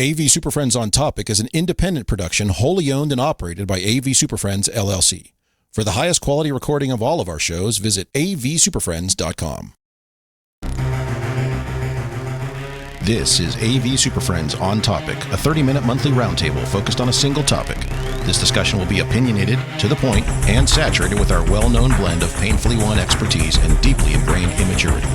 AV SuperFriends on Topic is an independent production wholly owned and operated by AV SuperFriends, LLC. For the highest quality recording of all of our shows, visit avsuperfriends.com. This is AV SuperFriends on Topic, a 30-minute monthly roundtable focused on a single topic. This discussion will be opinionated, to the point, and saturated with our well-known blend of painfully won expertise and deeply ingrained immaturity.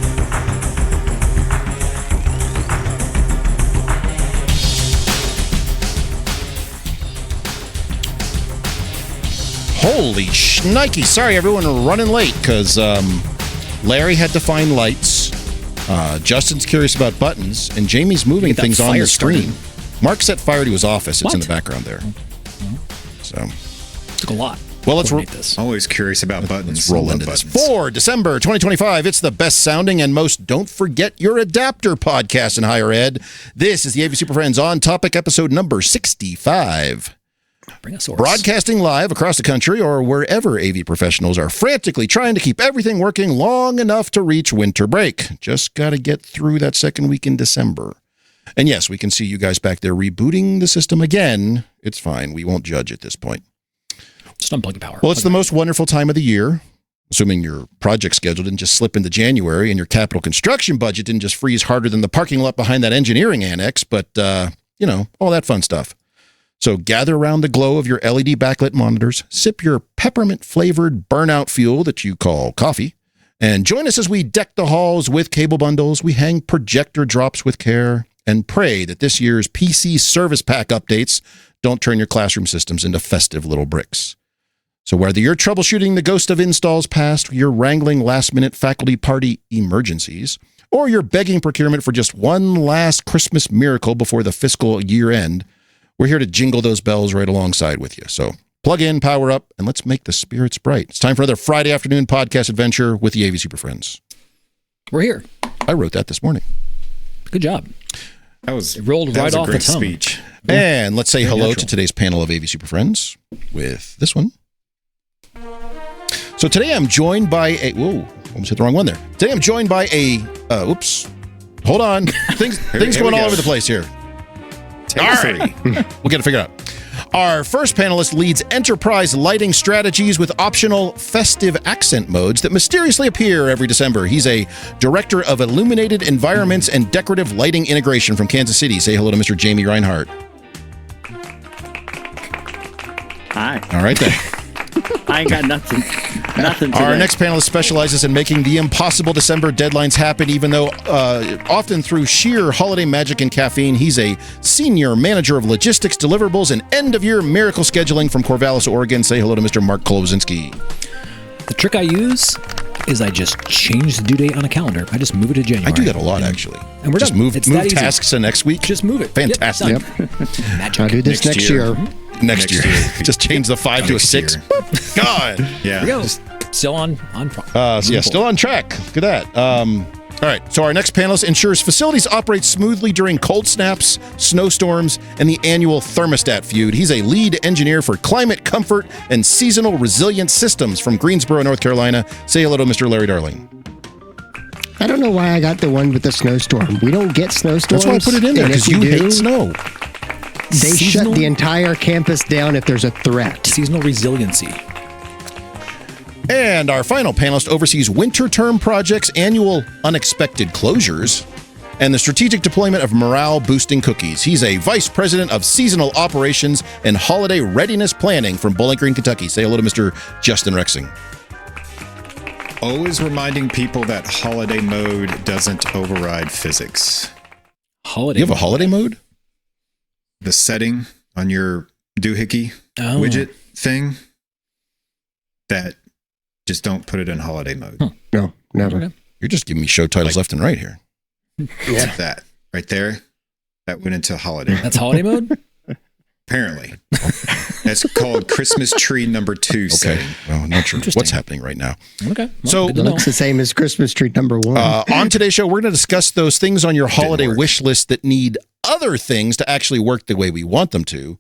Holy shnikey. Sorry, everyone, running late because Larry had to find lights. Justin's curious about buttons, and Jamie's moving things on the screen. Mark set fire to his office. It's in the background there. So took a lot. Well, let's roll this. Always curious about buttons. Let's roll into this. For December 2025, it's the best sounding and most don't forget your adapter podcast in higher ed. This is the AV SuperFriends on Topic episode number 65. Bring a source. Broadcasting live across the country or wherever AV professionals are frantically trying to keep everything working long enough to reach winter break. Just got to get through that second week in December. And yes, we can see you guys back there rebooting the system again. It's fine. We won't judge at this point. Just unplug the power. Well, it's the most wonderful time of the year, assuming your project schedule didn't just slip into January and your capital construction budget didn't just freeze harder than the parking lot behind that engineering annex, but, all that fun stuff. So gather around the glow of your LED backlit monitors, sip your peppermint-flavored burnout fuel that you call coffee, and join us as we deck the halls with cable bundles, we hang projector drops with care, and pray that this year's PC service pack updates don't turn your classroom systems into festive little bricks. So whether you're troubleshooting the ghost of installs past, you're wrangling last-minute faculty party emergencies, or you're begging procurement for just one last Christmas miracle before the fiscal year end, we're here to jingle those bells right alongside with you. So plug in, power up, and let's make the spirits bright. It's time for another Friday afternoon podcast adventure with the AV SuperFriends. We're here. I wrote that this morning. Good job. It rolled right off the tongue. Speech. And let's say hello to today's panel of AV SuperFriends with this one. So today I'm joined by a... Whoa, almost hit the wrong one there. Today I'm joined by a... oops. Hold on. Things going all over the place here. All right. We'll get it figured out. Our first panelist leads enterprise lighting strategies with optional festive accent modes that mysteriously appear every December. He's a director of illuminated environments and decorative lighting integration from Kansas City. Say hello to Mr. Jamie Reinhardt. Hi. All right then. I ain't got nothing today. Our next panelist specializes in making the impossible December deadlines happen, even though often through sheer holiday magic and caffeine. He's a senior manager of logistics, deliverables, and end-of-year miracle scheduling from Corvallis, Oregon. Say hello to Mr. Mark Kolozinski. The trick I use is I just change the due date on a calendar. I just move it to January. I do that a lot, actually. And we're just done. move tasks to next week. Just move it. Fantastic. Yep. Magic. I'll do this next year. Next year. Just change the 5 to a 6. God. Yeah. Here we go. Still on still on track. Look at that. All right. So our next panelist ensures facilities operate smoothly during cold snaps, snowstorms, and the annual thermostat feud. He's a lead engineer for climate comfort and seasonal resilience systems from Greensboro, North Carolina. Say hello to Mr. Larry Darling. I don't know why I got the one with the snowstorm. We don't get snowstorms. That's why I put it in there, because you hate snow. They shut the entire campus down if there's a threat. Seasonal resiliency. And our final panelist oversees winter term projects, annual unexpected closures, and the strategic deployment of morale-boosting cookies. He's a vice president of seasonal operations and holiday readiness planning from Bowling Green, Kentucky. Say hello to Mr. Justin Rexing. Always reminding people that holiday mode doesn't override physics. You have a holiday mode? The setting on your doohicky widget thing, that just don't put it in holiday mode. No, never. Okay. You're just giving me show titles left and right here. Yeah. That right there, that went into holiday. That's holiday mode? Apparently. That's called Christmas tree number 2 setting. Well, not sure what's happening right now. Okay. Well, so it looks the same as Christmas tree number 1. On today's show, we're going to discuss those things on your holiday wish list that need other things to actually work the way we want them to.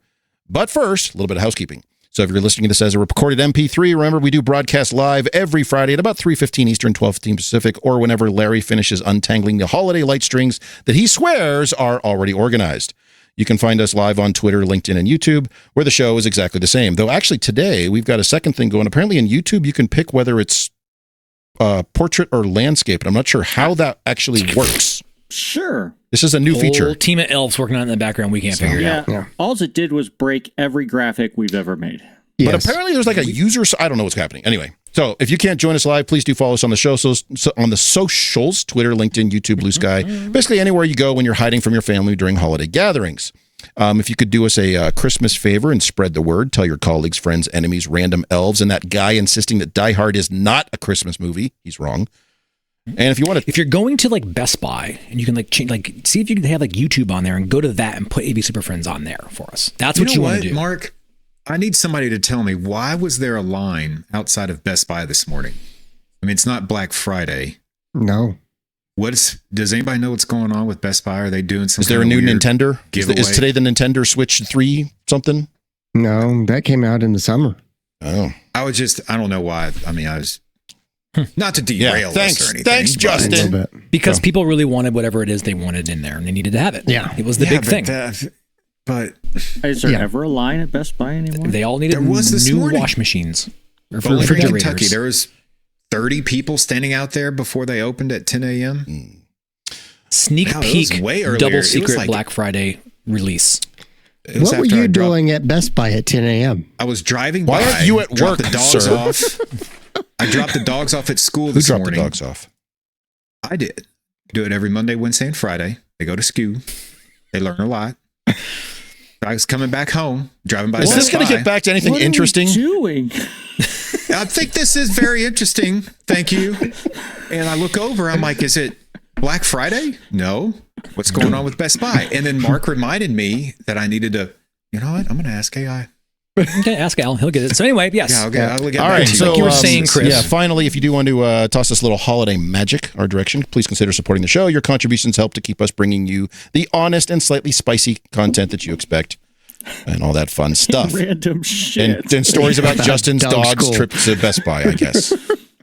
But first, a little bit of housekeeping. So if you're listening to this as a recorded MP3, remember we do broadcast live every Friday at about 3:15 Eastern, 12:15 Pacific, or whenever Larry finishes untangling the holiday light strings that he swears are already organized. You can find us live on Twitter, LinkedIn, and YouTube, where the show is exactly the same. Though actually today, we've got a second thing going. Apparently in YouTube, you can pick whether it's portrait or landscape, and I'm not sure how that actually works. Sure. This is a new feature. Whole team of elves working on it in the background. We can't figure it out. Yeah. All it did was break every graphic we've ever made. But apparently there's like a user. I don't know what's happening. Anyway, so if you can't join us live, please do follow us on the show. So on the socials, Twitter, LinkedIn, YouTube, Blue Sky, basically anywhere you go when you're hiding from your family during holiday gatherings. If you could do us a Christmas favor and spread the word, tell your colleagues, friends, enemies, random elves, and that guy insisting that Die Hard is not a Christmas movie, he's wrong. And if you want to, if you're going to like Best Buy and you can like change, like see if you can have like YouTube on there and go to that and put AV Super Friends on there for us. That's what you want to do, Mark. I need somebody to tell me, why was there a line outside of Best Buy this morning? I mean, it's not Black Friday. No. Does anybody know what's going on with Best Buy? Are they doing something? Is there a new Nintendo? Is today the Nintendo Switch 3 something? No, that came out in the summer. Oh. I don't know why. I mean, I was not to derail thanks, us or anything. Thanks, Justin. Because people really wanted whatever it is they wanted in there and they needed to have it. Yeah. It was the big thing. But is there ever a line at Best Buy anymore? They all needed new wash machines. Only in Kentucky, there was 30 people standing out there before they opened at 10 a.m. Sneak peek, way earlier. double secret Black Friday release. What were you doing at Best Buy at 10 a.m.? I was driving by. Why aren't you at work, the dogs sir? Off. I dropped the dogs off at school Who this dropped morning. the dogs off? I did. Do it every Monday, Wednesday, and Friday. They go to school. They learn a lot. I was coming back home, driving by. Is this going to get back to anything interesting? What are we doing? I think this is very interesting. Thank you. And I look over. I'm like, is it Black Friday? No. What's going on with Best Buy? And then Mark reminded me that I needed to, you know what? I'm going to ask AI. Okay, ask Al. He'll get it. So anyway, yes. Yeah, okay. I'll get All back right. to you. So Like you were saying, Chris. Yeah. Finally, if you do want to toss us a little holiday magic our direction, please consider supporting the show. Your contributions help to keep us bringing you the honest and slightly spicy content that you expect, and all that fun stuff. Random shit. And stories about Justin's dog's school. trip to Best Buy, I guess.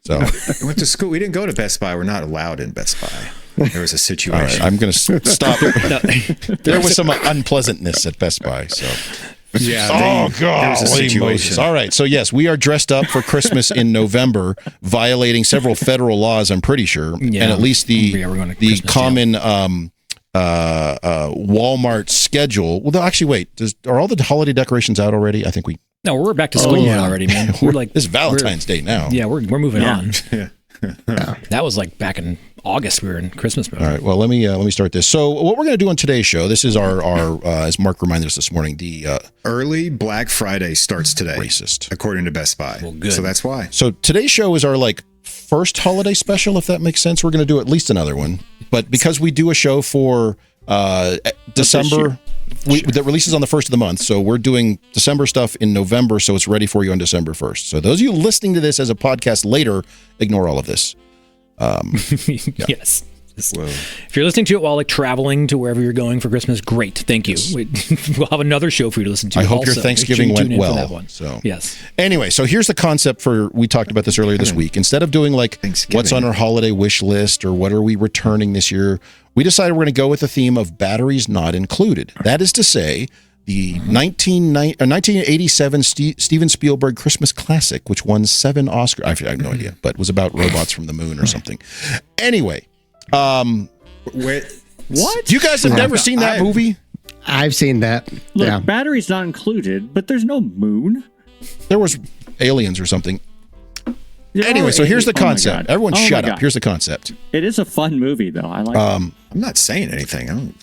So I went to school. We didn't go to Best Buy. We're not allowed in Best Buy. There was a all situation. right, I'm going to stop. There was some unpleasantness at Best Buy. So. Yeah. Oh, there God. was a situation. All right. So, yes, we are dressed up for Christmas in November, violating several federal laws, I'm pretty sure. Yeah. And at least the we're going to Christmas common Walmart schedule. Well, actually, wait. Are all the holiday decorations out already? I think we. No, we're back to school yeah. already, man. We're like This is Valentine's Day now. Yeah, we're moving Yeah. on. That was like back in August. We were in Christmas mode. All right. Well, let me start this. So, what we're going to do on today's show, this is our as Mark reminded us this morning, the Early Black Friday starts today, racist. according to Best Buy. Well, good. So that's why. So today's show is our first holiday special, if that makes sense. We're going to do at least another one, but because we do a show for December, that releases on the 1st of the month, so we're doing December stuff in November, so it's ready for you on December 1st. So those of you listening to this as a podcast later, ignore all of this. Yes. Whoa. If you're listening to it while traveling to wherever you're going for Christmas, great. Thank you. We'll have another show for you to listen to. I hope your also. Thanksgiving Make sure you went tune in for well. that one. So yes. Anyway, so here's the concept we talked about this earlier this week. Instead of doing Thanksgiving. what's on our holiday wish list or what are we returning this year, we decided we're going to go with the theme of batteries not included. That is to say, the 1987 Steven Spielberg Christmas classic, which won 7 Oscars. I have no idea, but was about robots from the moon or something. Anyway, What? you guys have never seen that movie? I've seen that. Look, yeah. battery's not included, but there's no moon. There was aliens or something. Yeah, Anyway, so here's the oh my concept. God. Everyone Oh my shut up. God. Here's the concept. It is a fun movie, though. I like it. I'm not saying anything.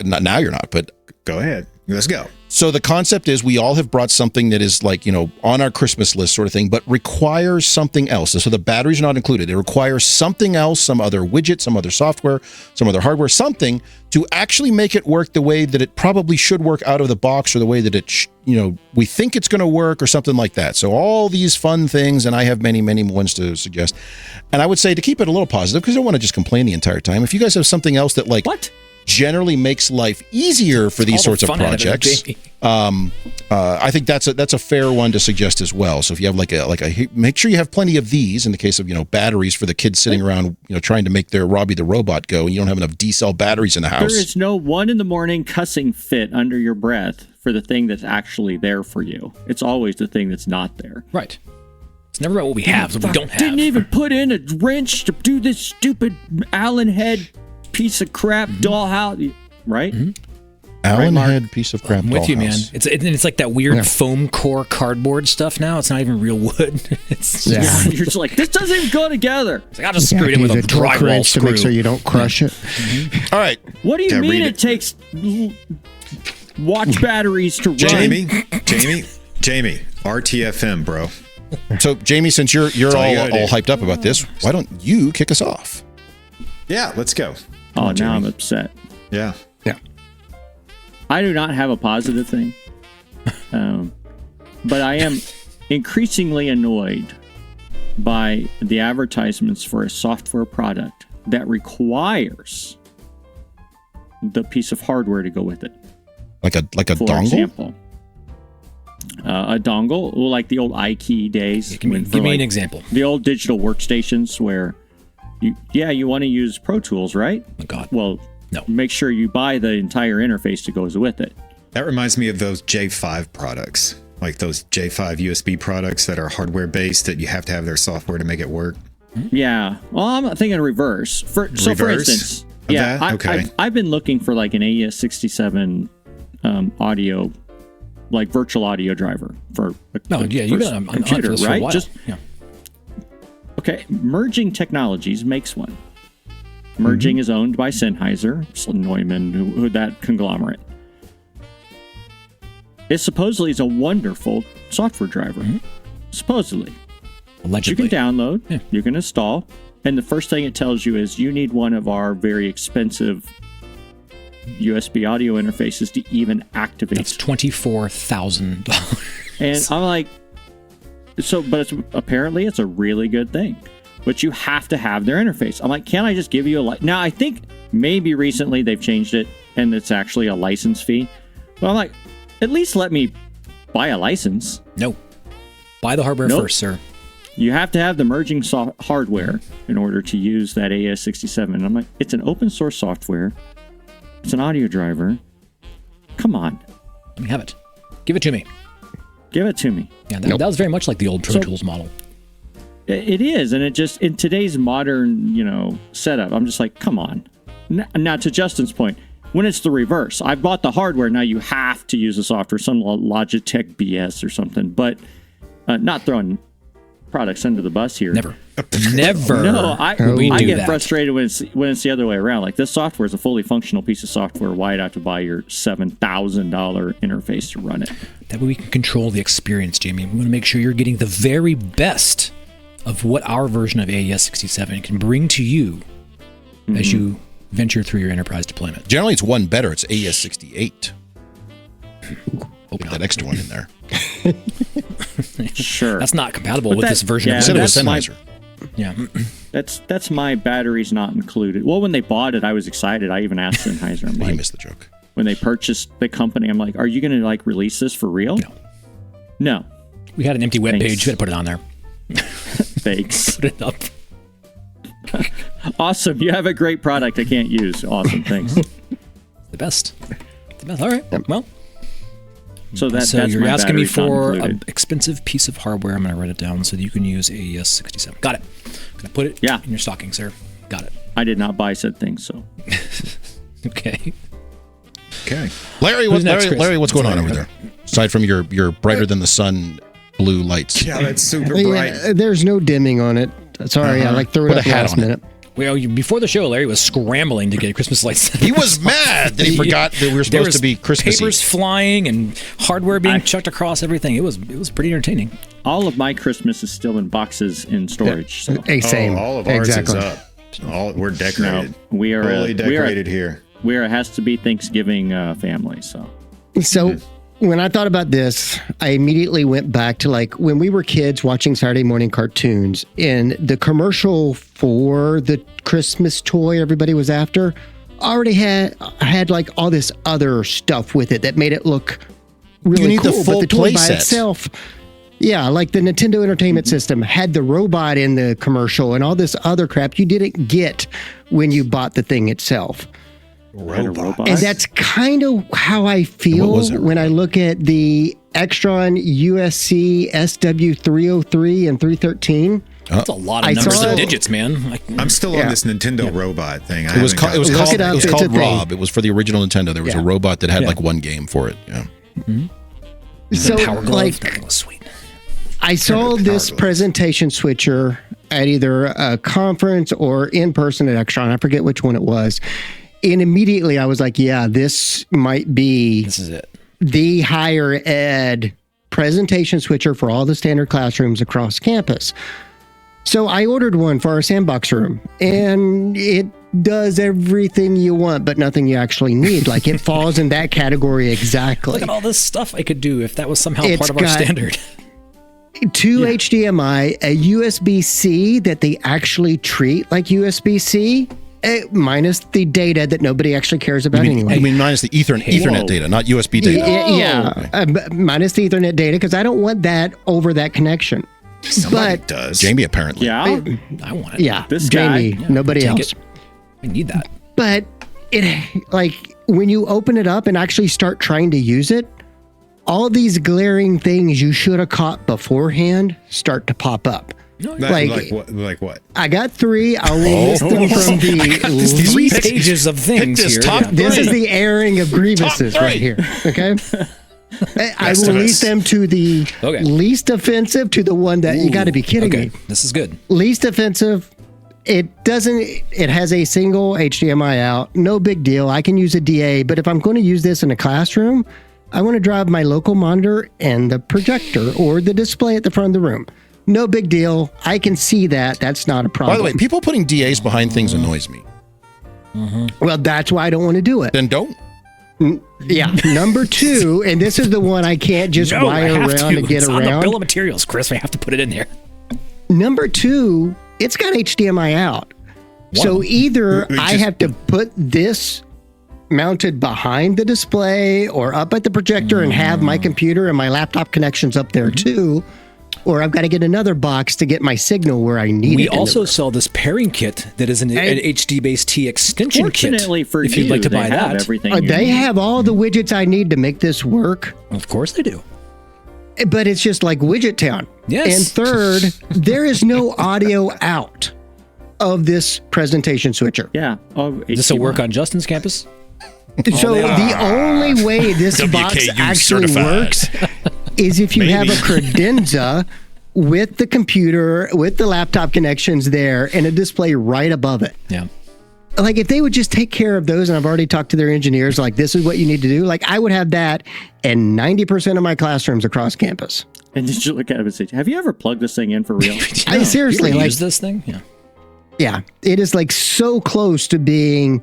Now you're not, but Go ahead. Let's go. so the concept is we all have brought something that is on our Christmas list sort of thing, but requires something else. So the batteries are not included. It requires something else, some other widget, some other software, some other hardware, something to actually make it work the way that it probably should work out of the box or the way that it, we think it's going to work or something like that. So all these fun things, and I have many, many ones to suggest. And I would say to keep it a little positive, because I don't want to just complain the entire time. If you guys have something else that What? generally makes life easier for these All the sorts of fun out of it, projects. Jamie. I think that's a fair one to suggest as well. So if you have like a make sure you have plenty of these in the case of batteries for the kids sitting around trying to make their Robbie the Robot go, and you don't have enough D-cell batteries in the house. There is no 1 a.m. cussing fit under your breath for the thing that's actually there for you. It's always the thing that's not there. Right. It's never about what we have, it's what we don't have. Didn't even put in a wrench to do this stupid Allen head piece of crap dollhouse, right? Allen Mark? head piece of crap. I'm with you, man. dollhouse. It's like that weird foam core cardboard stuff now. It's not even real wood. It's just, You're just like, this doesn't even go together. it's like, I'll just screw it in with a use torque drywall wrench to screw. make sure you don't crush it. All right, What do you Yeah, mean read it it. takes watch batteries to run? Jamie, RTFM, bro. so Jamie, since you're all all you gotta do. hyped up about this, why don't you kick us off? Yeah, let's go. Oh, now I'm upset. Yeah. I do not have a positive thing, but I am increasingly annoyed by the advertisements for a software product that requires the piece of hardware to go with it. Like a For dongle? example, a dongle, like the old iKey days. Give me an example. The old digital workstations where you want to use Pro Tools, right? Oh, God. Well, No. Make sure you buy the entire interface that goes with it. That reminds me of those J5 products, like those J5 USB products that are hardware based that you have to have their software to make it work. Yeah. Well, I'm thinking reverse. For Reverse instance, of that? Okay. I've been looking for like an AES-67 audio, like virtual audio driver for No, yeah, you got a computer, for right? a while. Yeah. Okay. Merging Technologies makes one. Merging is owned by Sennheiser, Neumann, who that conglomerate. It supposedly is a wonderful software driver. Supposedly. Allegedly. You can download, you can install, and the first thing it tells you is you need one of our very expensive USB audio interfaces to even activate. That's $24,000. And I'm like, but apparently it's a really good thing. But you have to have their interface. I'm like, can't I just give you a now? I think maybe recently they've changed it and it's actually a license fee. But I'm like, at least let me buy a license. No. Buy the hardware Nope. first, sir. You have to have the merging hardware in order to use that AES-67. And I'm like, it's an open source software. It's an audio driver. Come on. Let me have it. Give it to me. Give it to me. Yeah, that was very much like the old Pro Tools model. It is. And it just, in today's modern, setup, I'm just like, come on. Now, to Justin's point, when it's the reverse, I bought the hardware. Now you have to use the software, some Logitech BS or something. But not throwing products under the bus here. Never. Never. No, I do get that. frustrated when it's the other way around. Like, this software is a fully functional piece of software. Why do I have to buy your $7,000 interface to run it? That way we can control the experience, Jamie. We want to make sure you're getting the very best of what our version of AES-67 can bring to you as you venture through your enterprise deployment. Generally, it's one better. It's AES-68. Hope Put not. that extra one in there. Sure. That's not compatible with that- this version yeah, of Said it was that's my- Sennheiser. Yeah. That's my batteries not included. Well, when they bought it, I was excited. I even asked Sennheiser. I'm He like, missed the joke. when they purchased the company, I'm like, are you going to release this for real? No. We had an empty web Thanks. page. We had to put it on there. Thanks. Put it up. Awesome. You have a great product I can't use. Awesome. Thanks. The best. The best. All right. Well, So that's you're my asking me batteries not for an included. expensive piece of hardware. I'm going to write it down so that you can use AES-67. Got it. Going to put it Yeah. in your stocking, sir. Got it. I did not buy said thing, so. Okay. Okay. Larry, Who's next, Chris? Larry, what's going on Larry. over there? Aside from your brighter than the sun blue lights. Yeah, that's super bright. Yeah, there's no dimming on it. Sorry, I threw Put it a up hat last on it. minute. Well, before the show, Larry was scrambling to get Christmas lights. He was mad that he forgot that we were There supposed was to be Christmassy. papers flying and hardware being chucked across everything. It was pretty entertaining. All of my Christmas is still in boxes in storage. So. Hey, same. All of ours exactly. is up. We're decorated. No, we are Fully decorated here. We are a has to be Thanksgiving family. So So when I thought about this, I immediately went back to like when we were kids watching Saturday morning cartoons, and the commercial for the Christmas toy everybody was after already had like all this other stuff with it that made it look really You need cool. the full but the toy play by set. itself, yeah, like the Nintendo Entertainment System had the robot in the commercial and all this other crap you didn't get when you bought the thing itself. Robot. And that's kind of how I What feel was it? when I look at the Extron USC SW303 and 313. That's a lot of I numbers saw- and digits, man. Like, I'm still Yeah. on this Nintendo robot thing. It was called. It was Look called. it up, It was it's a called thing. Rob. It was for the original Nintendo. There was a Yeah. robot that had Yeah. like one game for it. Yeah. So, Power Glove. like, That was sweet. I saw this Glove. presentation switcher at either a conference or in person at Extron. I forget which one it was. And immediately I was like, yeah, this might be This is it. the higher ed presentation switcher for all the standard classrooms across campus. So I ordered one for our sandbox room, and it does everything you want, but nothing you actually need. Like, it falls in that category exactly. Look at all this stuff I could do if that was somehow It's part of our got- standard. 2 HDMI, a USB-C that they actually treat like USB-C, minus the data that nobody actually cares about anyway. I mean, minus the Ethernet data, not USB data. Yeah, minus the Ethernet data, because I don't want that over that connection. Somebody But does. Jamie apparently. Yeah. I want it. yeah, This guy. Jamie, nobody Take else. it. I need that. But it, like, when you open it up and actually start trying to use it, all these glaring things you should have caught beforehand start to pop up. Like what? Like what? I got 3. I'll list them from the These 3 least. pages of things this here. top Yeah. This is the airing of grievances Top right 3. here. Okay. I Best will of list us. them to the Okay. least offensive to the one that you got to be kidding Okay, me. this is good. Least offensive. It has a single HDMI out. No big deal. I can use a DA, but if I'm going to use this in a classroom, I want to drive my local monitor and the projector or the display at the front of the room. No big deal. I can see that. That's not a problem. By the way, people putting DAs behind things annoys me. well, that's why I don't want to do it. Then don't. Yeah. Number 2, and this is the one I can't just No, I wire have around to. and get It's on the around. bill of materials, Chris. I have to put it in there. Number 2, it's got HDMI out. So either We I just- have to put this mounted behind the display or up at the projector and have my computer and my laptop connections up there too, or I've got to get another box to get my signal where I need We it. in the also room. sell this pairing kit that is an HD-based T extension kit. Fortunately for if you, you'd like to they buy have that. everything. you They need. have all the widgets I need to make this work, Of course they do. but it's just like Widget Town. Yes. And third, there is no audio out of this presentation switcher. Yeah. Oh, Does this will work on Justin's campus? So the only way this box WKU actually certified. works is if you have a Maybe. credenza with the computer, with the laptop connections there, and a display right above it. Yeah. Like, if they would just take care of those, and I've already talked to their engineers, like, this is what you need to do. Like, I would have that in 90% of my classrooms across campus. And did you look at it and say, have you ever plugged this thing in for real? I seriously, you ever like, use this thing? Yeah. yeah, it is like so close to being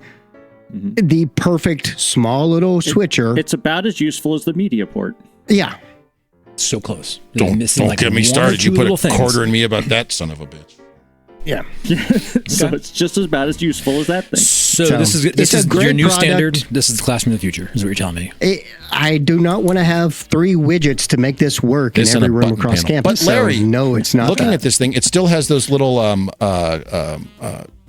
the perfect small little switcher. It's about as useful as the media port. Yeah. So close. Don't Missing like get me one or started. You two put little a things. quarter in me about that son of a bitch. Yeah. So it's just as bad as useful as that thing. So, So, this it's a is great your new product. standard. This is the classroom of the future, is what you're telling me. I do not want to have 3 widgets to make this work This in and every a room button across panel. campus. But Larry, so no, it's not. Looking that. at this thing, it still has those little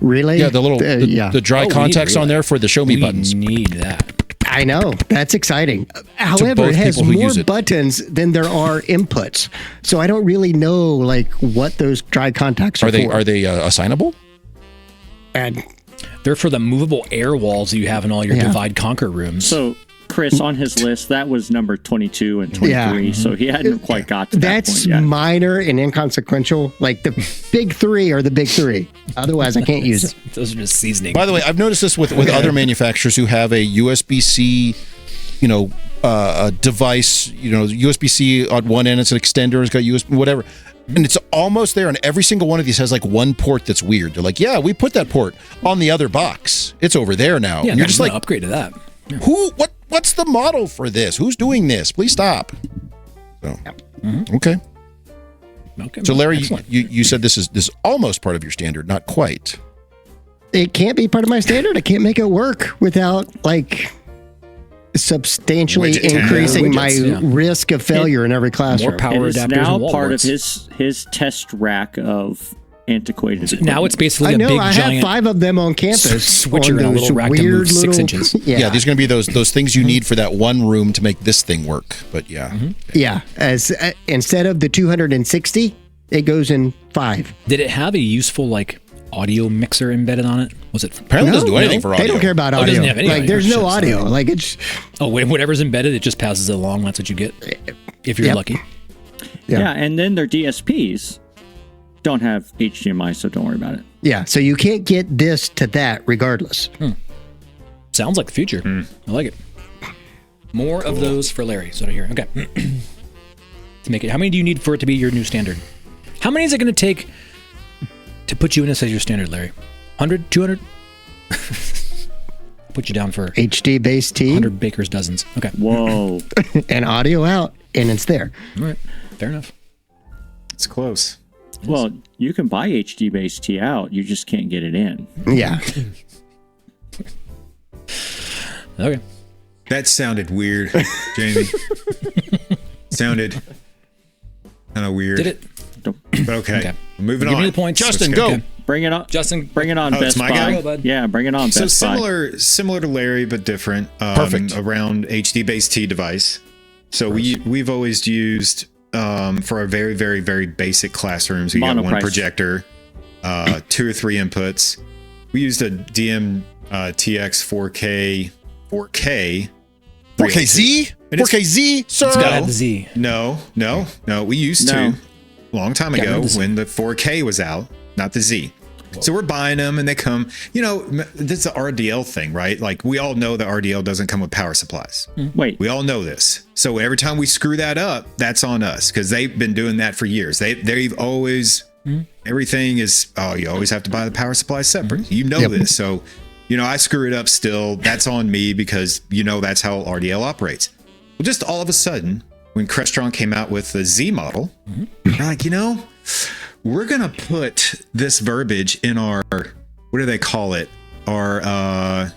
Relay? yeah, the little the dry Oh, we need contacts on relay. there for the show me We buttons. need that. I know. That's exciting. However, both it has people who more use it. buttons than there are inputs. So I don't really know like what those dry contacts are Are they for. assignable? And They're for the movable air walls that you have in all your Yeah. divide conquer rooms. So, Chris, on his list, that was number 22 and 23. Yeah. So he hadn't quite got to that that's point yet. minor and inconsequential. Like the big 3 are the big 3. Otherwise, I can't use it. Those are just seasoning. By the way, I've noticed this with other manufacturers who have a USB-C, a device, USB-C on one end, it's an extender, it's got USB, whatever. And it's almost there, and every single one of these has like one port that's weird. They're like, yeah, we put that port on the other box. It's over there now. yeah, And you're just like, upgrade to that. what's the model for this? Who's doing this? Please stop. So, okay. Okay. So Larry, Excellent. you said this is almost part of your standard, not quite. it can't be part of my standard. I can't make it work without like substantially Widget tab. increasing my Widgets, yeah. risk of failure in every classroom. More power It is adapters now and wall part boards. of his test rack of antiquated. Now it's basically I a know. big I giant have 5 of them on campus. switcher on and a those little rack to move weird 6 little- inches. Yeah, these are going to be those things you need for that one room to make this thing work. But yeah. Yeah, as instead of the 260, it goes in 5. Did it have a useful like audio mixer embedded on it? Was it? Apparently it doesn't do anything for audio. They don't care about Oh, it audio. doesn't have any Like, audio. there's no Shit, audio. so- Like, it's Oh, whatever's embedded, it just passes it along. That's what you get if you're Yep. lucky. yeah, and then their DSPs don't have HDMI, so don't worry about it. yeah. So you can't get this to that regardless. Sounds like the future. I like it. More of those for Larry. So I hear. Okay. To make it, how many do you need for it to be your new standard? How many is it going to take to put you in this as your standard, Larry? 100, 200? Put you down for HD base T 100 baker's dozens. Okay. Whoa. and audio out, and it's there. All right. Fair enough. It's close. Well, you can buy HD base T out, you just can't get it in. Yeah. Okay. That sounded weird, Jamie. Sounded kind of weird. Did it? Don't- But okay. Okay. Moving Give on. me the points. Justin, Let's go. Okay. Bring it on. Justin, Bring it on, Oh, it's Best my Buy. guy? Go, bud. Yeah, bring it on, So Best Buy. similar to Larry, but different. Perfect. Around HD base T device. So we've always used for our very, very, very basic classrooms. We got one Monoprice. projector, 2 or 3 inputs. We used a DM TX 4K 4KZ? 4KZ, sir? It's got the Z. No. We used No. to long time Got rid ago of the Z. when the 4K was out, not the Z. So we're buying them and they come, this is the RDL thing, right? Like we all know that RDL doesn't come with power supplies. Wait, We all know this. So every time we screw that up, that's on us because they've been doing that for years. They've always, everything is, you always have to buy the power supply separate. You know Yep. this. So, I screw it up still. That's on me because, that's how RDL operates. Well, just all of a sudden, when Crestron came out with the Z model, they're like, we're going to put this verbiage in our, what do they call it? Our Manual.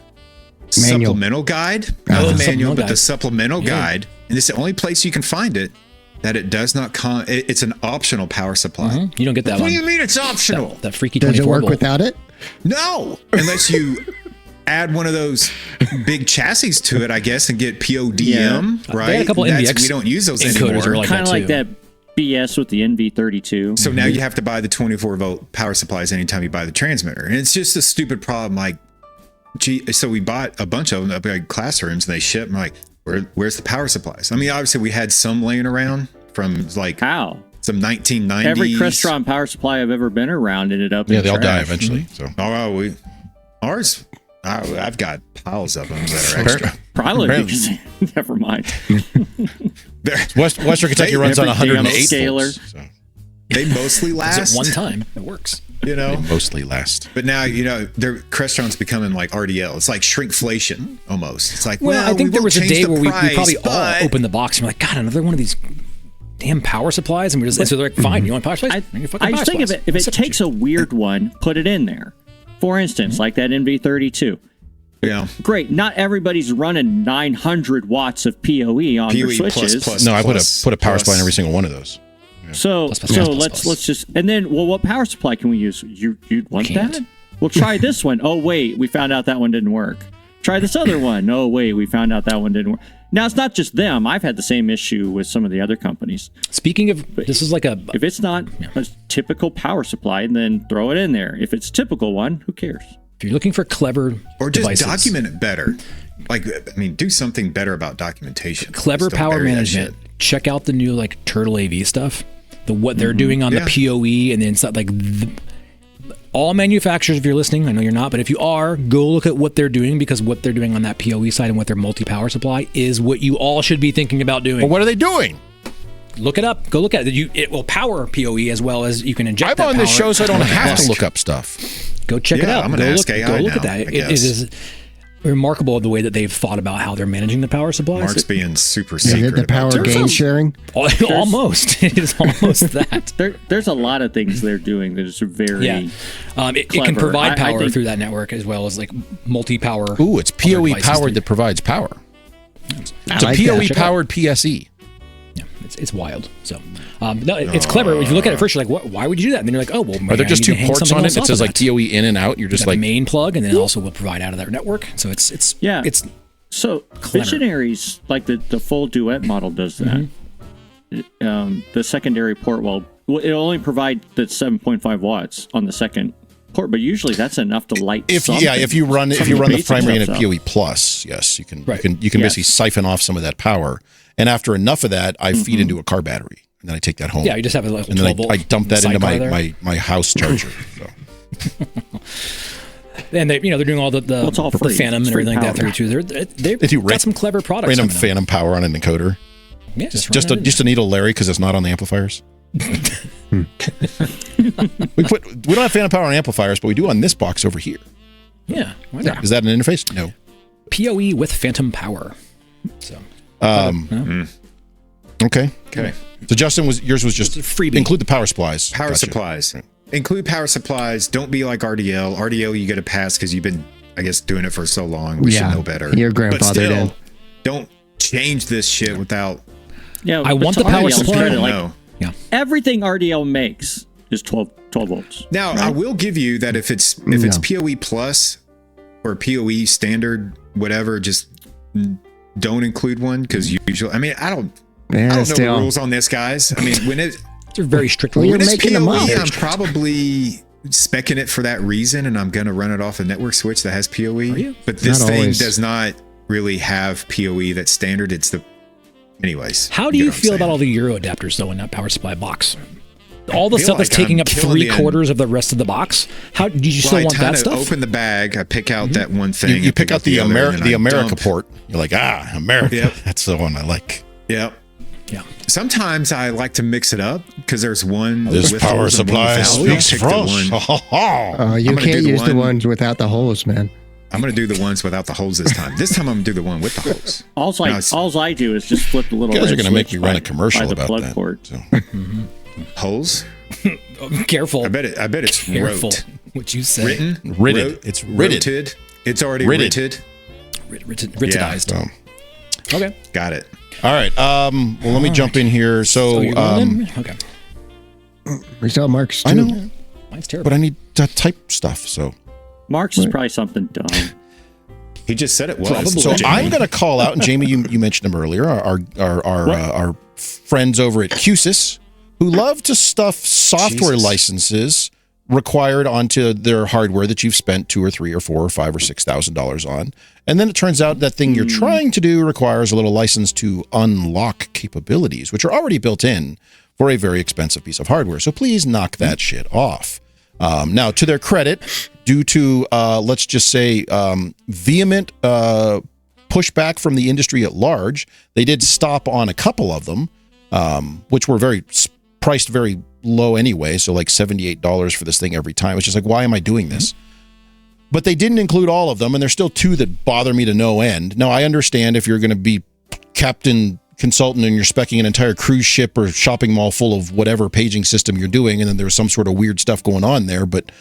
supplemental guide. Oh, Not the the manual, supplemental but guide. the supplemental Yeah. guide. And it's the only place you can find it that it does not come. It's an optional power supply. You don't get that What one. do you mean it's optional? That freaky Does 24 it work volt. without it? No, unless you add one of those big chassis to it, I guess, and get PODM, right? They had a couple NVX we don't use those encoders anymore. are like kind of that like too. that BS with the NV32. So now you have to buy the 24 volt power supplies anytime you buy the transmitter. And it's just a stupid problem. Like, gee, so we bought a bunch of them up at classrooms and they ship. I'm like, where's the power supplies? I mean, obviously we had some laying around from like How? some 1990s. Every Crestron power supply I've ever been around ended up Yeah, in they all die trash. eventually. So Oh, ours, I've got piles of them that are extra. Probably Apparently. because never mind. Western Kentucky runs on every damn 108 scaler. volts. So They mostly Is last. it one time? It works. mostly last. But now, their Crestron's becoming like RDL. It's like shrinkflation almost. It's like, Well, I we think there will was a change day the where we price, probably all but- opened the box and we're like, God, another one of these damn power supplies. And we're just, and so they're like, fine, you want power supplies? Bring your fucking I power just think supplies. if it Separate takes you. a weird one, put it in there. For instance, like that NV32. Yeah. Great. Not everybody's running 900 watts of PoE on their PoE switches. plus. No, I put a power supply in every single one of those. So Plus, plus, plus, plus, let's plus. just and then what power supply can we use? You'd want Can't. that? Well, try this one. Oh wait, we found out that one didn't work. Try this other one. Oh wait, we found out that one didn't work. Now it's not just them. I've had the same issue with some of the other companies. Speaking of, this is like a, If it's not a typical power supply, then throw it in there. If it's typical one, who cares? if you're looking for clever Or just devices, document it better. Like, I mean, do something better about documentation. clever Just don't power bury that management, shit. check out the new like Turtle AV stuff. What they're doing on Yeah. the PoE and then stuff like all manufacturers, if you're listening, I know you're not, but if you are, go look at what they're doing because what they're doing on that PoE side and what their multi-power supply is what you all should be thinking about doing. Well, what are they doing? Look it up. Go look at it. It will power PoE as well as you can inject I'm that on this power. show, so I don't have to Ask. look up stuff. Go check it Yeah, out. I'm gonna Go ask look, AI go look now, at that. I It guess. is. remarkable the way that they've thought about how they're managing the power supplies. Mark's being super Is it secret. the power about gain sharing? Almost. It is almost that. There's a lot of things they're doing that is very It can clever. provide I power think- through that network as well as like multi-power. Ooh, it's other PoE devices powered too. that provides power. It's like a that. PoE Check it out. powered PSE. Yeah, it's wild. So, no, it's clever. If you look at it first, you're like, why would you do that? And then you're like, oh, well, Are there just two ports on it? It says like TOE PoE in and out. You're just like, main plug, and then also will provide out of that network. So it's So clever. Visionaries, like the full duet model does that. The secondary port, well, it only provides the 7.5 watts on the second port, but usually that's enough to light. if something. you run Some of the basic primary in a stuff, PoE plus, yes, you can Right. you can basically siphon off some of that power. And after enough of that, I feed into a car battery, and then I take that home. Yeah, you just have a little and then 12 volt I dump that into sidecar there. my house charger. So. And they're doing all the it's all free. Phantom It's and free everything like that power. through too. They've They do got some clever products. Random coming out. phantom power on an encoder. Yeah, Just a needle Larry because it's not on the amplifiers. we don't have phantom power on amplifiers, but we do on this box over here. Yeah, why not? Is that an interface? No. PoE with phantom power. So Okay. Okay. So Justin, yours was just It's a freebie. include the power supplies. Power Gotcha. supplies. Include power supplies. Don't be like RDL. RDL, you get a pass because you've been, I guess, doing it for so long. We should know better. Your But grandfather still, did. don't change this shit without. Yeah, I but want to the power RDL's supply. credit, like, No. everything RDL makes is 12 volts. Now, I will give you that if it's PoE plus or PoE standard, whatever, just don't include one because usually, I mean, I don't know the rules on this, guys. I mean, when it They're very strict Well, rules. you're when it's making them up. PoE, I'm probably specking it for that reason, and I'm going to run it off a network switch that has PoE. you? But this Not thing always. does not really have PoE that's standard. It's the, anyways. How do get you what I'm feel saying. about all the Euro adapters though in that power supply box? All the feel stuff that's like taking I'm up killing the 3/4 of the rest of the box. How did you still I want kind that of stuff? open the bag. I pick out that one thing. You I pick out the other, and then I America dump. port. You're like, America. Yep. That's the one I like. Yep. Yeah. Sometimes I like to mix it up because there's one This with power holes and one supply without. I'll speaks pick for the us. one- You I'm gonna can't do the use the one- ones without the holes, man. I'm going to do the ones without the holes this time. This time I'm going to do the one with the holes. All I do is just flip the little. You guys are red gonna make switch me run by- a commercial by the about plug that. port. So. Holes? Careful. I bet it's Careful. wrote. What you say. Written? Ridded. Wrote? It's ridded. Roted. It's already Ridded. ridded. Ritidized. So. Okay. Got it. All right. Well, let me jump in here. So So, you're going in? Okay. We saw Mark's too. I know, Mine's terrible. but I need to type stuff. So, Mark's is probably something dumb. He just said it was. Probably. so Jamie. I'm going to call out, and Jamie, you mentioned him earlier. Our friends over at QSYS, who love to stuff software Jesus. licenses required onto their hardware that you've spent $2 or $3 or $4 or $5 or $6,000 on, and then it turns out that thing you're trying to do requires a little license to unlock capabilities, which are already built in for a very expensive piece of hardware. So please knock that shit off. Now, to their credit, due to let's just say vehement pushback from the industry at large, they did stop on a couple of them, which were priced very low anyway, so like $78 for this thing every time. It's just like, why am I doing this? But they didn't include all of them, and there's still two that bother me to no end. Now, I understand if you're going to be captain consultant and you're speccing an entire cruise ship or shopping mall full of whatever paging system you're doing, and then there's some sort of weird stuff going on there. But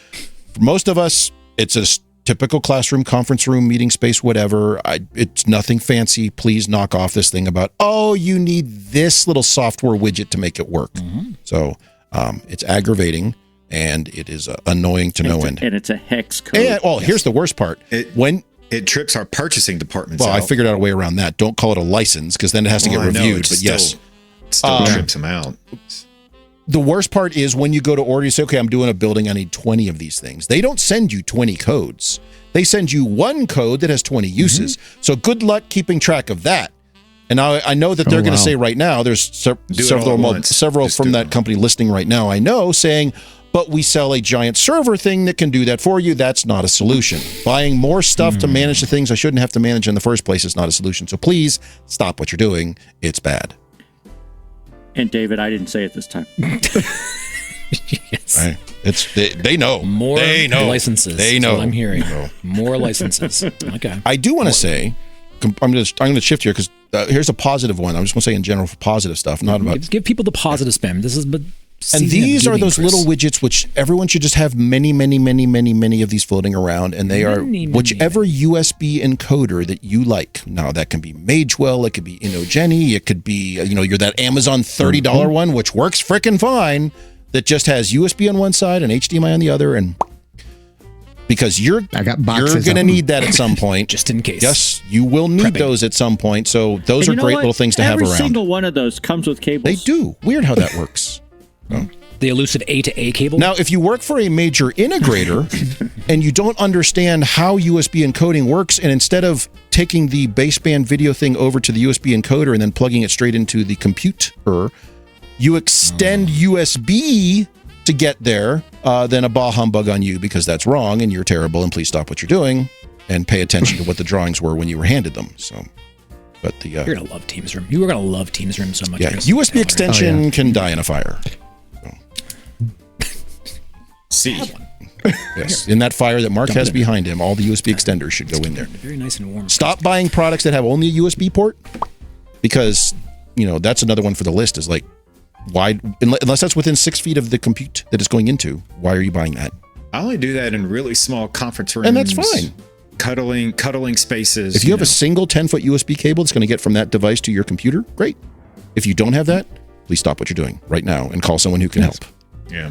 for most of us, it's a typical classroom, conference room, meeting space, whatever. It's nothing fancy. Please knock off this thing about, oh, you need this little software widget to make it work. So it's aggravating, and it is annoying to no end. And it's a hex code. And, here's the worst part. It trips our purchasing departments Well, out. I figured out a way around that. Don't call it a license, because then it has to get Well, I know, reviewed. it's But yes, still trips them out. the worst part is when you go to order, you say, okay, I'm doing a building, I need 20 of these things. They don't send you 20 codes. They send you one code that has 20 uses. So good luck keeping track of that. And I know that they're going to say right now, there's several Just from do that it. company listening right now, I know, saying, but we sell a giant server thing that can do that for you. That's not a solution. Buying more stuff to manage the things I shouldn't have to manage in the first place is not a solution. So please stop what you're doing. It's bad. And David, I didn't say it this time. Yes. Right? They know. More they know. licenses. They That's know. what I'm hearing. They know. More licenses. Okay. I do want to say, I'm going to shift here because here's a positive one. I'm just going to say in general for positive stuff, not about. Give people the positive spin. This is. And these are those little widgets which everyone should just have many of these floating around, and they are whichever USB encoder that you like. Now that can be Magewell, it could be InnoGeni, it could be you're that Amazon $30 one which works frickin' fine that just has USB on one side and HDMI on the other, and because you're going to need that at some point, just in case. Yes, you will need those at some point. So those are great little things to have around. Every single one of those comes with cables. They do. Weird how that works. The elusive A to A cable. Now, if you work for a major integrator and you don't understand how USB encoding works, and instead of taking the baseband video thing over to the USB encoder and then plugging it straight into the computer, you extend USB to get there, then a bah humbug on you because that's wrong and you're terrible and please stop what you're doing and pay attention to what the drawings were when you were handed them. So, but you're gonna love Teams Room. You are gonna love Teams Room so much. Yeah, USB extension can die in a fire. See. Yes, in that fire that Mark has behind him, all the USB extenders should go in there. Very nice and warm. Stop buying products that have only a USB port, because that's another one for the list. Is like, why? Unless that's within 6 feet of the compute that it's going into, why are you buying that? I only do that in really small conference rooms, and that's fine. Cuddling spaces. If you have a single 10-foot USB cable that's going to get from that device to your computer, great. If you don't have that, please stop what you're doing right now and call someone who can help. Yeah.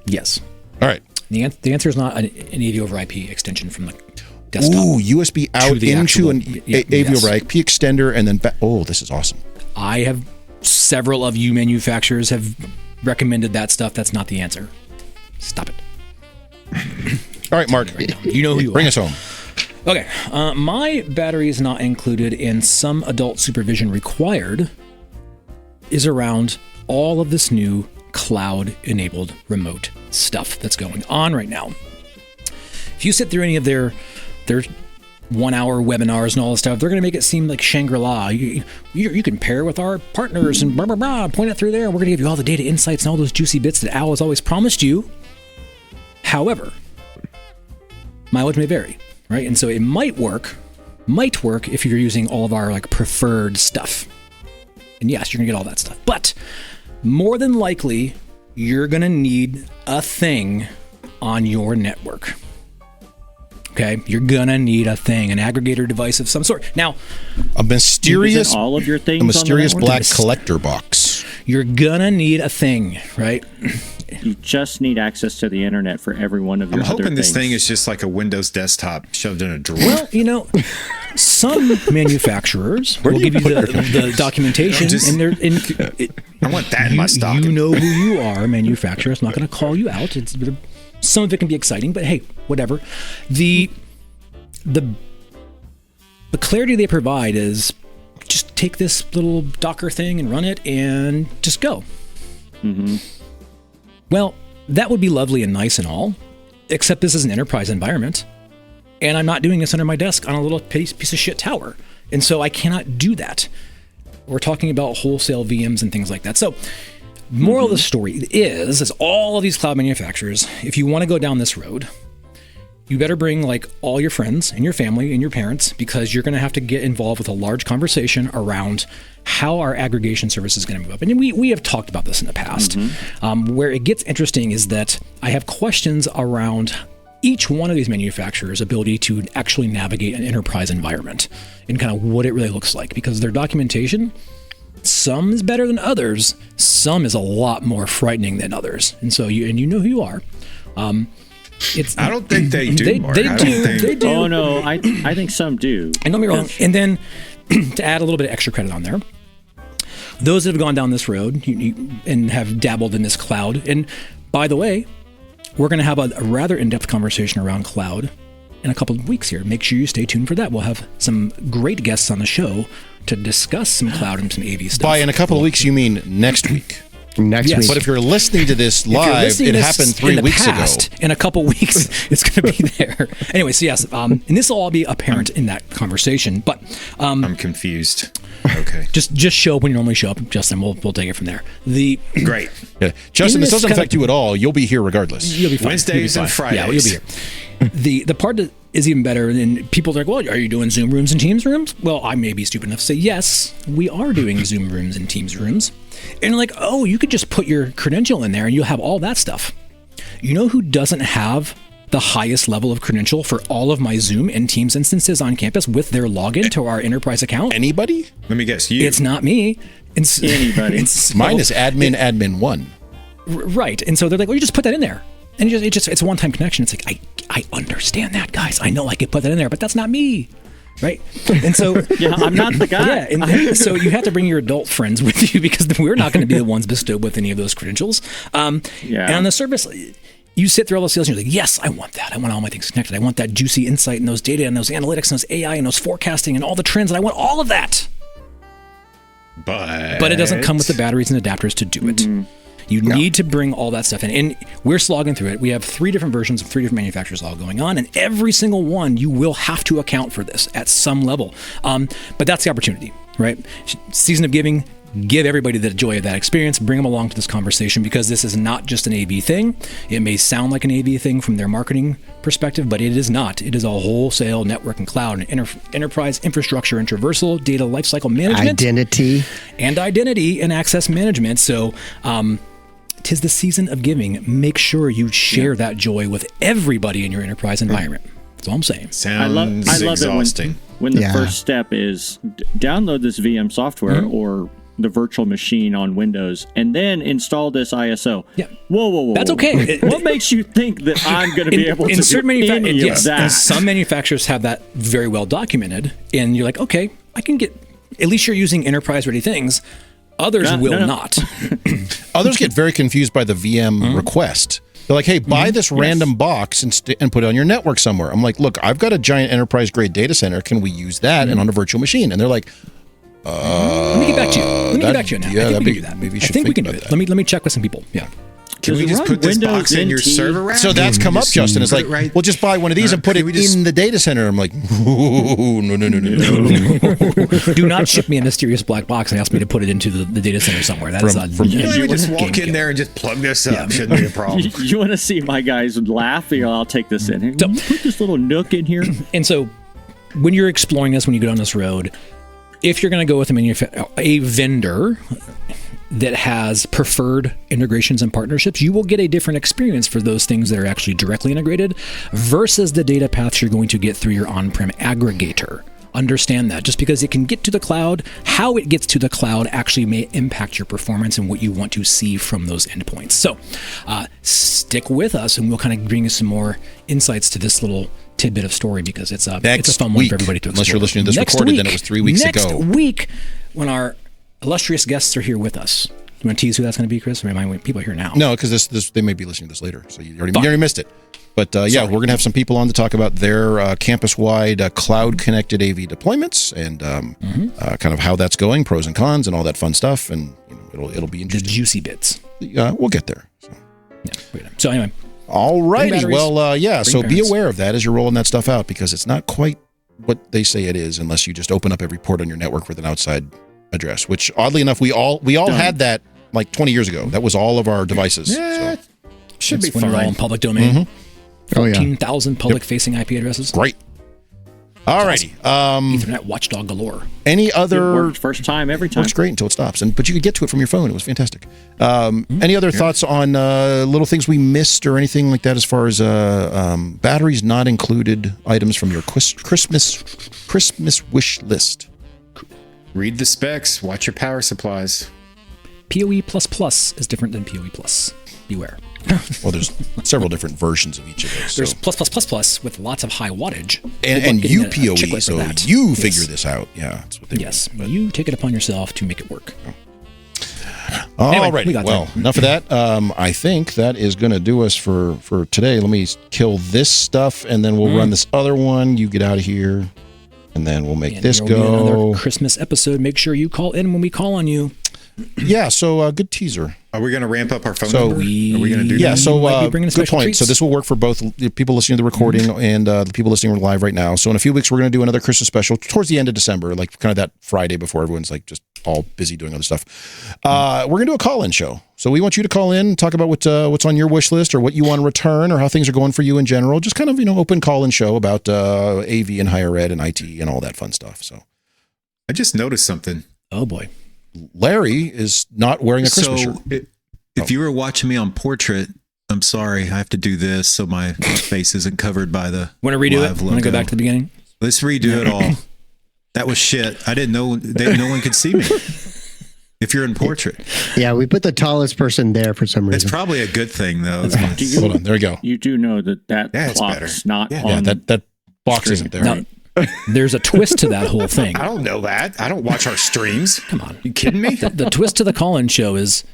Yes. All right. The answer is not an AV over IP extension from the desktop. Ooh, USB out into an AV over IP extender and then back. Oh, this is awesome. I have several of you manufacturers have recommended that stuff. That's not the answer. Stop it. All right, Mark. You know who you are. Bring us home. Okay. My battery is not included in some adult supervision required is around all of this new cloud-enabled remote stuff that's going on right now. If you sit through any of their 1-hour webinars and all this stuff, they're going to make it seem like Shangri-La. You can pair with our partners and blah, blah, blah, point it through there. We're going to give you all the data insights and all those juicy bits that Al has always promised you. However, mileage may vary, right? And so it might work if you're using all of our preferred stuff. And yes, you're going to get all that stuff. But more than likely, you're going to need a thing on your network. Okay? You're going to need a thing, an aggregator device of some sort. Now, a mysterious all of your things black collector box. You're going to need a thing, right? You just need access to the internet for every one of your other things. I'm hoping this thing is just like a Windows desktop shoved in a drawer. Well, some manufacturers will give you the documentation, I want that in my stock. You know who you are, manufacturer. It's not going to call you out. Some of it can be exciting, but hey, whatever. The clarity they provide is just take this little Docker thing and run it and just go. Mm-hmm. Well, that would be lovely and nice and all, except this is an enterprise environment, and I'm not doing this under my desk on a little piece of shit tower, and so I cannot do that. We're talking about wholesale VMs and things like that. So, moral of the story is all of these cloud manufacturers, if you want to go down this road, you better bring all your friends and your family and your parents, because you're going to have to get involved with a large conversation around how our aggregation service is going to move up. And we have talked about this in the past. Where it gets interesting is that I have questions around each one of these manufacturers' ability to actually navigate an enterprise environment and kind of what it really looks like, because their documentation, some is better than others, some is a lot more frightening than others. And so you know who you are. I don't think they do. They do. Oh no, I think some do. And don't be wrong. And then to add a little bit of extra credit on there, those that have gone down this road and have dabbled in this cloud. And by the way, we're going to have a rather in-depth conversation around cloud in a couple of weeks here. Make sure you stay tuned for that. We'll have some great guests on the show to discuss some cloud and some AV stuff. By in a couple of weeks, you mean next week? Next week. But if you're listening to this If you're live, listening it to this happened in 3 the weeks past, ago. In a couple weeks, it's going to be there. Anyway, so yes, and this will all be apparent in that conversation. But I'm confused. Okay. just show up when you normally show up, Justin. We'll take it from there. Great. Yeah. Justin, this this doesn't kind of- affect you at all. You'll be here regardless. You'll be fine. Wednesdays You'll and be fine. Yeah, Fridays. you'll be here. The part that is even better, and people are like, well, are you doing Zoom rooms and Teams rooms? Well, I may be stupid enough to say, yes, we are doing Zoom rooms and Teams rooms. And like, oh, you could just put your credential in there and you'll have all that stuff. You know who doesn't have the highest level of credential for all of my Zoom and Teams instances on campus with their login to our enterprise account? Anybody? Let me guess. You. It's not me. It's Anybody. It's Mine is admin 1. right. And so they're like, well, you just put that in there. And it's a one-time connection. It's like, I understand that, guys. I know I could put that in there, but that's not me. Right. And so, Yeah, I'm not the guy. yeah. And so you have to bring your adult friends with you because we're not going to be the ones bestowed with any of those credentials. And on the service, you sit through all those sales and you're like, yes, I want that. I want all my things connected. I want that juicy insight and those data and those analytics and those AI and those forecasting and all the trends. And I want all of that. But it doesn't come with the batteries and adapters to do it. You need to bring all that stuff in. And we're slogging through it. We have 3 different versions of 3 different manufacturers all going on. And every single one, you will have to account for this at some level. But that's the opportunity, right? Season of Giving, give everybody the joy of that experience. Bring them along to this conversation because this is not just an AV thing. It may sound like an AV thing from their marketing perspective, but it is not. It is a wholesale network and cloud and enterprise infrastructure and traversal data lifecycle management. Identity And access management. So, 'tis the season of giving. Make sure you share that joy with everybody in your enterprise environment. That's all I'm saying. Sounds I love exhausting. it when the Yeah. first step is download this VM software or the virtual machine on Windows and then install this ISO. Yeah. Whoa. That's okay. What makes you think that I'm going to be able to in certain do any yes, of that? some manufacturers have that very well documented, and you're like, okay, I can get. At least you're using enterprise-ready things. Others will not. Others get very confused by the VM request. They're like, hey, buy this random box and put it on your network somewhere. I'm like, look, I've got a giant enterprise-grade data center. Can we use that and on a virtual machine? And they're like, Let me get back to you. Let me get back to you now. yeah, I think we that'd can be- do that. maybe you I should think we think can do about it. that. Let me check with some people. Yeah. Can we Does it just run put this Windows box in your NT? server rack? so that's come up, Justin. It's like, right. well, just buy one of these and put it Can we just- in the data center. I'm like, no. Do not ship me a mysterious black box and ask me to put it into the data center somewhere. That is From- You know, you we just game walk in killer. there and just plug this up. Shouldn't be a problem. You want to see my guys laugh? I'll take this in. Hey, can you put this little nook in here. And so, when you're exploring this, when you go down this road, if you're going to go with a vendor that has preferred integrations and partnerships, you will get a different experience for those things that are actually directly integrated versus the data paths you're going to get through your on-prem aggregator. Understand that. Just because it can get to the cloud, how it gets to the cloud actually may impact your performance and what you want to see from those endpoints. So stick with us and we'll kind of bring you some more insights to this little tidbit of story because it's a fun one for everybody to explore. Unless you're listening to this recorded, then it was 3 weeks ago. Next week, when our illustrious guests are here with us. You want to tease who that's going to be, Chris? Or remind people here now. No, because this they may be listening to this later, so you already missed it. But yeah, we're going to have some people on to talk about their campus-wide cloud-connected AV deployments and kind of how that's going, pros and cons, and all that fun stuff. And it'll be The interesting. juicy bits. We'll get there. So. Yeah. So anyway, All righty. batteries. Well, yeah. So be parents. aware of that as you're rolling that stuff out because it's not quite what they say it is unless you just open up every port on your network with an outside address. Which, oddly enough, we all had that like 20 years ago. That was all of our devices. Yeah, So. should be when you're all in fine. public domain. Oh, yeah. 14,000 public-facing IP addresses. Great. All righty. Ethernet watchdog galore. Any It other worked first time, every time. works great until it stops, but you could get to it from your phone. It was fantastic. Any other thoughts on little things we missed or anything like that as far as batteries not included items from your Christmas wish list? Read the specs. Watch your power supplies. PoE++ is different than PoE+. Beware. Well, there's several different versions of each of those. There's So. with lots of high wattage. And Good luck getting a UPoE, chiclet for so that. you Yes. figure this out. Yeah, that's what they Yes, you take it upon yourself to make it work. All Anyway, right. we got Well, enough of that. I think that is going to do us for today. Let me kill this stuff, and then we'll run this other one. You get out of here, and then we'll make And this there will be go. another Christmas episode. Make sure you call in when we call on you. Yeah. So good teaser. Are we going to ramp up our phone So number? Are we going to do Yeah, that? so might be bringing good special point. treats. So this will work for both the people listening to the recording and the people listening live right now. So in a few weeks, we're going to do another Christmas special towards the end of December, like kind of that Friday before everyone's like just all busy doing other stuff. We're going to do a call-in show. So we want you to call in, talk about what's on your wish list or what you want to return or how things are going for you in general. Just kind of, open call-in show about AV and higher ed and IT and all that fun stuff. So I just noticed something. Oh boy. Larry is not wearing a Christmas shirt. If you were watching me on portrait, I'm sorry, I have to do this so my face isn't covered by the Want to redo live it? Want to go logo. back to the beginning? Let's redo it all. That was shit. I didn't know no one could see me. If you're in portrait, Yeah, we put the tallest person there for some it's reason. probably a good thing though. Hold on, there you go. You do know that Yeah, it's clock's better. not Yeah. on. Yeah, that box screen. isn't there. Now, there's a twist to that whole thing. I don't know that. I don't watch our streams. Come on, you kidding me? The twist to the call-in show is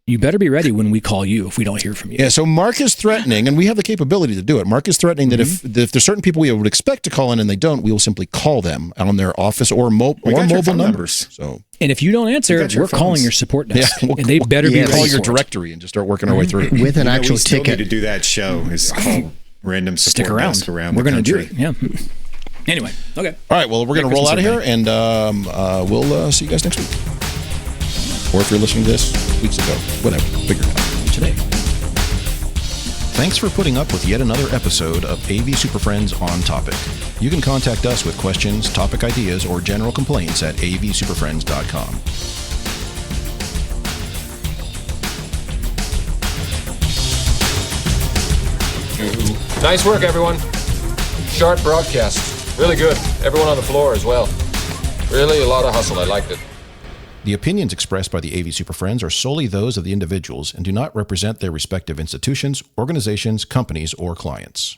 you better be ready when we call you if we don't hear from you. Yeah, so Mark is threatening, and we have the capability to do it. Mark is threatening that if there's certain people we would expect to call in and they don't, we will simply call them on their office or got your mobile phone numbers. So And if you don't answer, got your we're calling phones. your support desk. we'll- and they better be yeah, ready call for your it. directory and just start working our way through. With an You know, actual we still ticket. need to do that show. It's called Random Support Stick around. Desk around We're the going to do country. it. Yeah. Anyway, okay. All right, well, we're going to roll out of here, and we'll see you guys next week. Or if you're listening to this weeks ago, whatever, figure it out. Today. Thanks for putting up with yet another episode of AV Super Friends On Topic. You can contact us with questions, topic ideas, or general complaints at avsuperfriends.com. Nice work, everyone. Sharp broadcast. Really good. Everyone on the floor as well. Really a lot of hustle. I liked it. The opinions expressed by the AV Super Friends are solely those of the individuals and do not represent their respective institutions, organizations, companies, or clients.